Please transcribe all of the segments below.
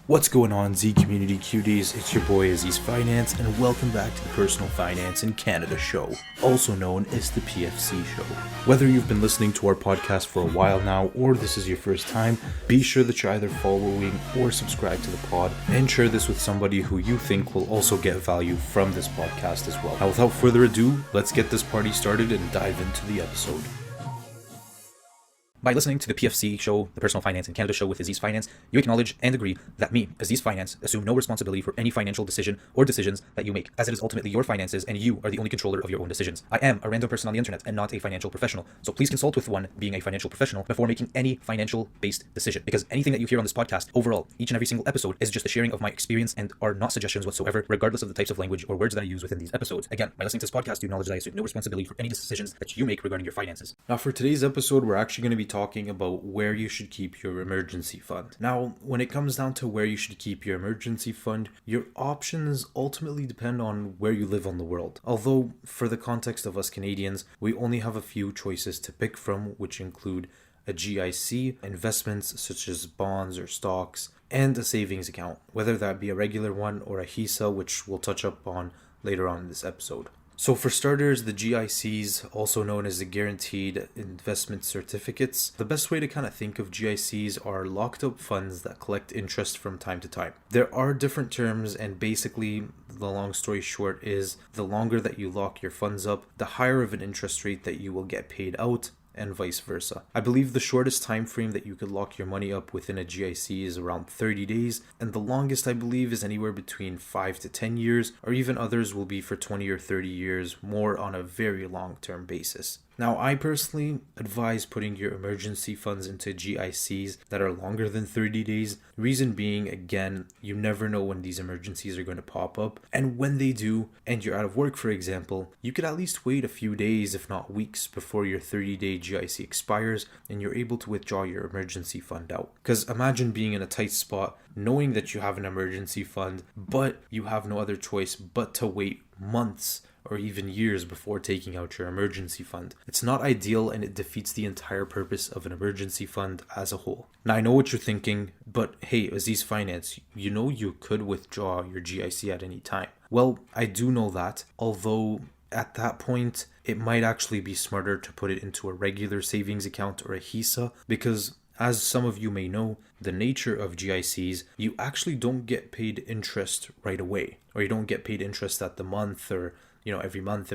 What's going on, Z Community Cuties? It's your boy Azizz Finance, and welcome back to the Personal Finance in Canada show, also known as the PFC show. Whether you've been listening to our podcast for a while now, or this is your first time, be sure that you're either following or subscribe to the pod, and share this with somebody who you think will also get value from this podcast as well. Now, without further ado, let's get this party started and dive into the episode. By listening to the PFC show, the Personal Finance in Canada show with Azizz Finance, you acknowledge and agree that me, Azizz Finance, assume no responsibility for any financial decision or decisions that you make, as it is ultimately your finances and you are the only controller of your own decisions. I am a random person on the internet and not a financial professional, so please consult with one being a financial professional before making any financial-based decision, because anything that you hear on this podcast, overall, each and every single episode, is just a sharing of my experience and are not suggestions whatsoever, regardless of the types of language or words that I use within these episodes. Again, by listening to this podcast, you acknowledge that I assume no responsibility for any decisions that you make regarding your finances. Now, for today's episode, we're actually going to be talking about where you should keep your emergency fund. Now, when it comes down to where you should keep your emergency fund, your options ultimately depend on where you live on the world. Although, for the context of us Canadians, we only have a few choices to pick from, which include a GIC, investments such as bonds or stocks, and a savings account, whether that be a regular one or a HISA, which we'll touch up on later on in this episode. So for starters, the GICs, also known as the Guaranteed Investment Certificates, the best way to kind of think of GICs are locked up funds that collect interest from time to time. There are different terms, and basically the long story short is the longer that you lock your funds up, the higher of an interest rate that you will get paid out, and vice versa. I believe the shortest time frame that you could lock your money up within a GIC is around 30 days, and the longest I believe is anywhere between 5 to 10 years, or even others will be for 20 or 30 years, more on a very long-term basis. Now, I personally advise putting your emergency funds into GICs that are longer than 30 days. Reason being, again, you never know when these emergencies are going to pop up. And when they do, and you're out of work, for example, you could at least wait a few days, if not weeks, before your 30-day GIC expires and you're able to withdraw your emergency fund out. Because imagine being in a tight spot, knowing that you have an emergency fund, but you have no other choice but to wait months or even years before taking out your emergency fund. It's not ideal, and it defeats the entire purpose of an emergency fund as a whole. Now, I know what you're thinking, but hey, Azizz Finance, you know you could withdraw your GIC at any time. Well, I do know that, although at that point, it might actually be smarter to put it into a regular savings account or a HISA, because as some of you may know, the nature of GICs, you actually don't get paid interest right away, or you don't get paid interest at the month, or every month,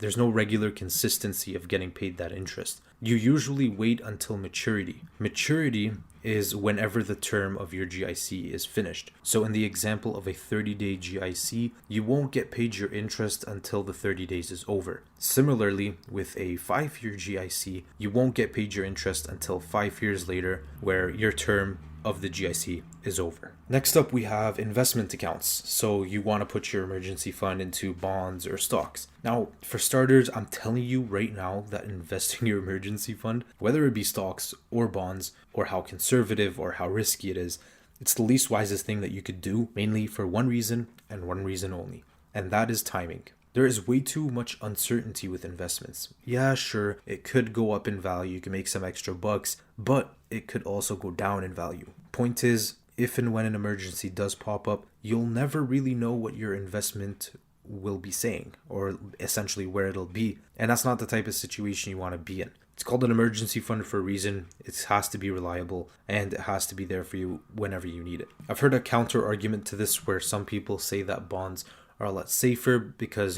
there's no regular consistency of getting paid that interest. You usually wait until maturity. Maturity is whenever the term of your GIC is finished. So in the example of a 30-day GIC, you won't get paid your interest until the 30 days is over. Similarly, with a 5-year GIC, you won't get paid your interest until 5 years later, where your term of the GIC is over. Next up, we have investment accounts. So you want to put your emergency fund into bonds or stocks. Now, for starters, I'm telling you right now that investing your emergency fund, whether it be stocks or bonds, or how conservative or how risky it is, it's the least wisest thing that you could do, mainly for one reason and one reason only, and that is timing. There is way too much uncertainty with investments. Yeah, sure, it could go up in value, you can make some extra bucks, but it could also go down in value. Point is, if and when an emergency does pop up, you'll never really know what your investment will be saying, or essentially where it'll be. And that's not the type of situation you want to be in. It's called an emergency fund for a reason. It has to be reliable, and it has to be there for you whenever you need it. I've heard a counter argument to this where some people say that bonds are a lot safer because,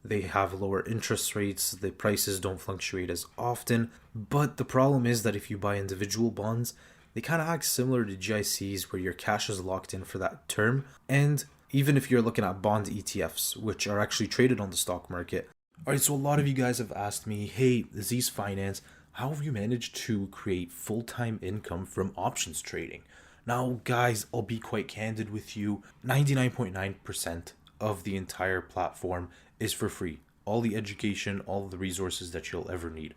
they have lower interest rates, the prices don't fluctuate as often. But the problem is that if you buy individual bonds, they kind of act similar to GICs where your cash is locked in for that term. And even if you're looking at bond ETFs, which are actually traded on the stock market. Alright, so a lot of you guys have asked me, hey, Azizz Finance, how have you managed to create full-time income from options trading? Now, guys, I'll be quite candid with you. 99.9% of the entire platform is for free. All the education, all the resources that you'll ever need.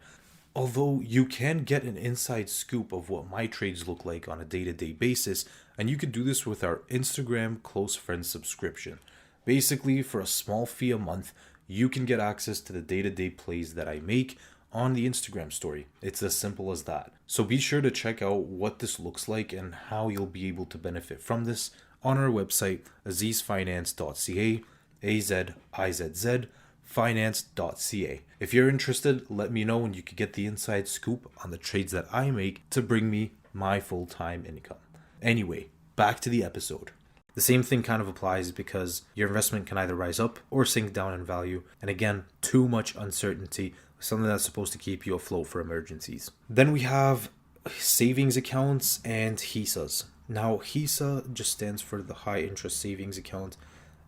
Although you can get an inside scoop of what my trades look like on a day-to-day basis, and you can do this with our Instagram close friend subscription. Basically, for a small fee a month, you can get access to the day-to-day plays that I make on the Instagram story. It's as simple as that. So be sure to check out what this looks like and how you'll be able to benefit from this on our website, azizzfinance.ca, AZIZZ finance.ca. If you're interested, let me know and you could get the inside scoop on the trades that I make to bring me my full-time income. Anyway, back to the episode. The same thing kind of applies because your investment can either rise up or sink down in value. And again, too much uncertainty, something that's supposed to keep you afloat for emergencies. Then we have savings accounts and HISAs. Now, HISA just stands for the high interest savings account,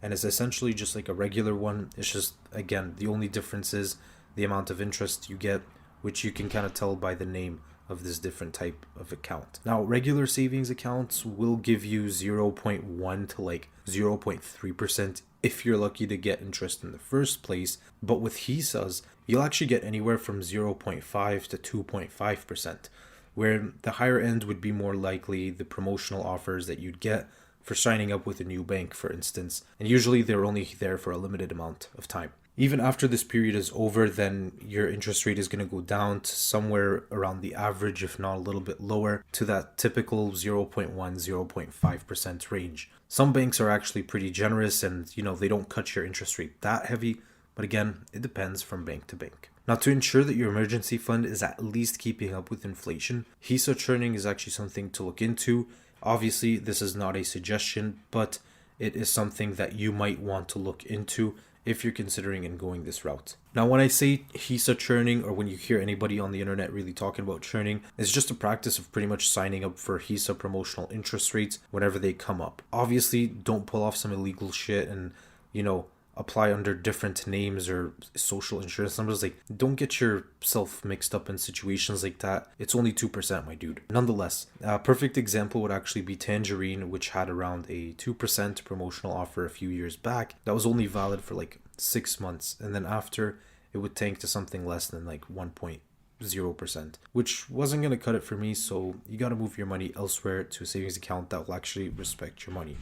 and it's essentially just like a regular one. It's just, again, the only difference is the amount of interest you get, which you can kind of tell by the name of this different type of account. Now, regular savings accounts will give you 0.1 to like 0.3% if you're lucky to get interest in the first place. But with HISAs, you'll actually get anywhere from 0.5 to 2.5%, where the higher end would be more likely the promotional offers that you'd get for signing up with a new bank, for instance. And usually they're only there for a limited amount of time. Even after this period is over, then your interest rate is going to go down to somewhere around the average, if not a little bit lower, to that typical 0.1, 0.5% range. Some banks are actually pretty generous and, they don't cut your interest rate that heavy. But again, it depends from bank to bank. Now, to ensure that your emergency fund is at least keeping up with inflation, HISA churning is actually something to look into. Obviously, this is not a suggestion, but it is something that you might want to look into if you're considering in going this route. Now, when I say HISA churning, or when you hear anybody on the internet really talking about churning, it's just a practice of pretty much signing up for HISA promotional interest rates whenever they come up. Obviously, don't pull off some illegal shit and, apply under different names or social insurance numbers. Like, don't get yourself mixed up in situations like that. It's only 2%, my dude. Nonetheless, a perfect example would actually be Tangerine, which had around a 2% promotional offer a few years back that was only valid for like 6 months. And then after, it would tank to something less than like 1.0%, which wasn't going to cut it for me. So you got to move your money elsewhere to a savings account that will actually respect your money.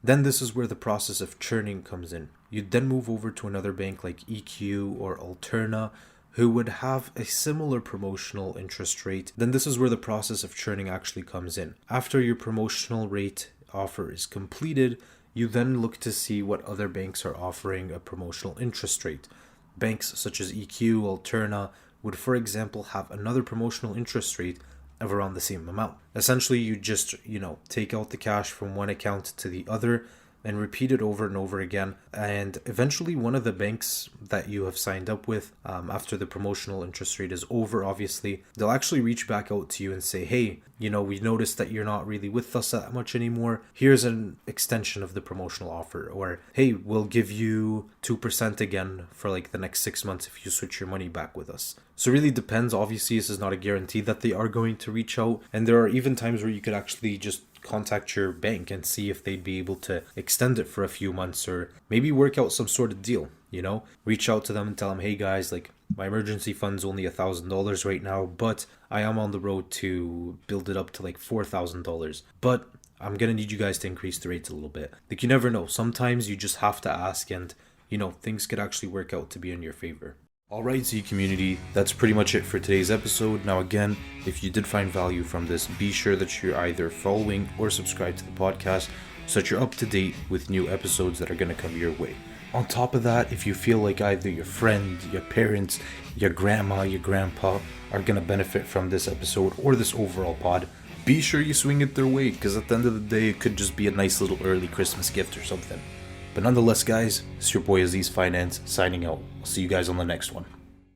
Then this is where the process of churning comes in. You'd then move over to another bank like EQ or Alterna, who would have a similar promotional interest rate. Then this is where the process of churning actually comes in. After your promotional rate offer is completed, you then look to see what other banks are offering a promotional interest rate. Banks such as EQ, Alterna would, for example, have another promotional interest rate of around the same amount. Essentially, you just, take out the cash from one account to the other and repeat it over and over again. And eventually one of the banks that you have signed up with, after the promotional interest rate is over, obviously, they'll actually reach back out to you and say, hey, we noticed that you're not really with us that much anymore. Here's an extension of the promotional offer. Or, hey, we'll give you 2% again for like the next 6 months if you switch your money back with us. So it really depends. Obviously, this is not a guarantee that they are going to reach out. And there are even times where you could actually just contact your bank and see if they'd be able to extend it for a few months, or maybe work out some sort of deal. Reach out to them and tell them, hey guys, like, my emergency fund's only $1,000 right now, but I am on the road to build it up to like $4,000, but I'm gonna need you guys to increase the rates a little bit. Like, you never know. Sometimes you just have to ask, and things could actually work out to be in your favor. Alright, Z community, that's pretty much it for today's episode. Now again, if you did find value from this, be sure that you're either following or subscribed to the podcast so that you're up to date with new episodes that are going to come your way. On top of that, if you feel like either your friend, your parents, your grandma, your grandpa are going to benefit from this episode or this overall pod, be sure you swing it their way, because at the end of the day, it could just be a nice little early Christmas gift or something. But nonetheless, guys, it's your boy Azizz Finance signing out. I'll see you guys on the next one.